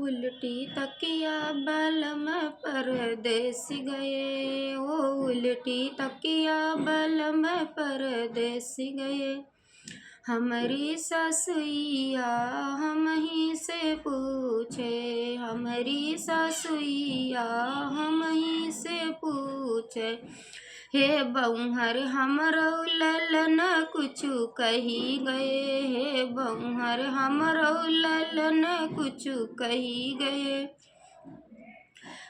उल्टी तकिया बलम परदेस गए, ओ उल्टी तकिया बलम परदेस गए। हमारी सासुइया हम ही से पूछे, हमारी सासुइया हम ही से पूछे, हे बउहर हमरो ललन कुछु कही गए, हे बउहर हमरो ललन कुछु कही गए।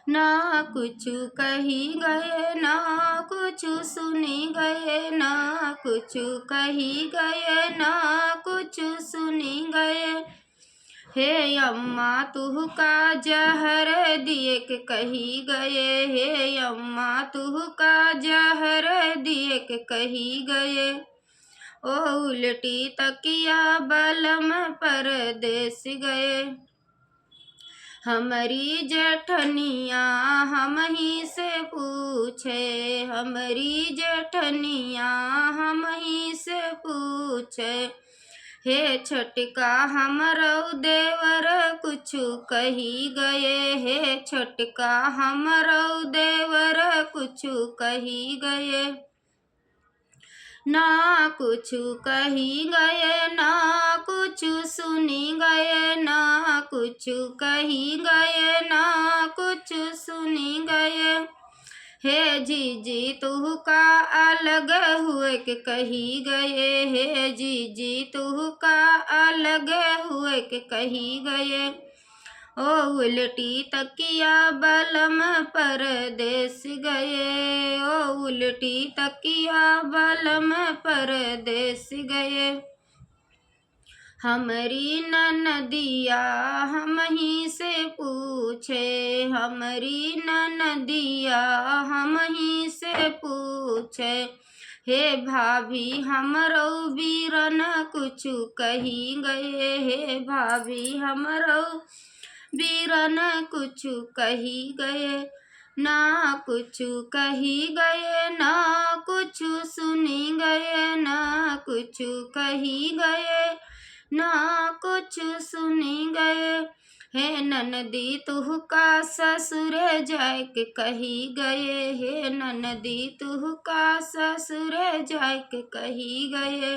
ना कुछु कही गए ना कुछु सुनी गए, ना कुछु कही गए ना कुछु सुनी गए। हे अम्मा तुह का जहर दिए के कही गए, हे अम्मा तुह का जहर दिए के कही गए। ओ उल्टी तकिया बलम परदेस गए। हमारी जेठनिया हम ही से पूछे, हमारी जेठनिया हम ही से पूछे, हे छोटका हमरो देवर कुछु कही गए, हे छोटका हमरो देवर कुछु कही गए। ना कुछु कही गए ना कुछु सुनी गए, ना कुछु कही गए ना कुछु सुनी गए। हे जीजी तुह का अलग हुए के कही गए, हे जीजी तुह का अलग हुए के कही गए। ओ उल्टी तकिया बलम परदेस गए, ओ उल्टी तकिया बलम परदेस गए। हमारी ननदिया हम ही से पूछे, हमारी ननदिया हम ही से पूछे, हे भाभी हमरो बीरन कुछु कही गए, हे भाभी हमरो बीरन कुछु कही गए। ना कुछु कही गए ना कुछु सुनी गए, ना कुछु कही गए ना कुछु सुनी गए। हे ननदी तुह का ससुरे जाए के कही गए, हे ननदी तुह का ससुरे जाए के कही गए।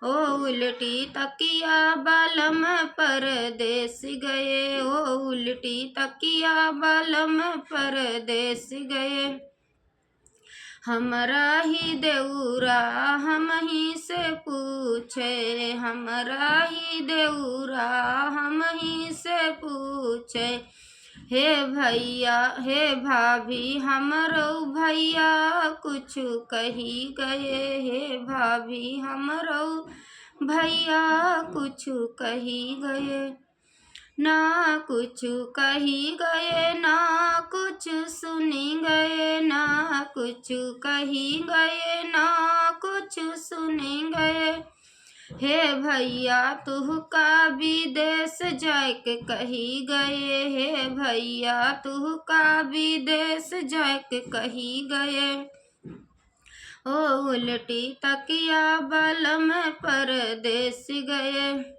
ओ उल्टी तकिया बलम परदेस गए, ओ उल्टी तकिया बलम परदेस गए। हमरा ही देउरा हम ही से पूछे, हमरा ही देउरा हम ही से पूछे, हे भैया हे भाभी हमरो भैया कुछु कही गए, हे भाभी हमरो भैया कुछु कही गए। ना कुछु कही गए ना कुछु सुनी गए, ना कुछु कही गए ना कुछु सुनी गए। हे भैया तुह का विदेश जाए के कही गए, हे भैया तुह का विदेश जाए के कही गए। ओ उल्टी तकिया बलम परदेस गए।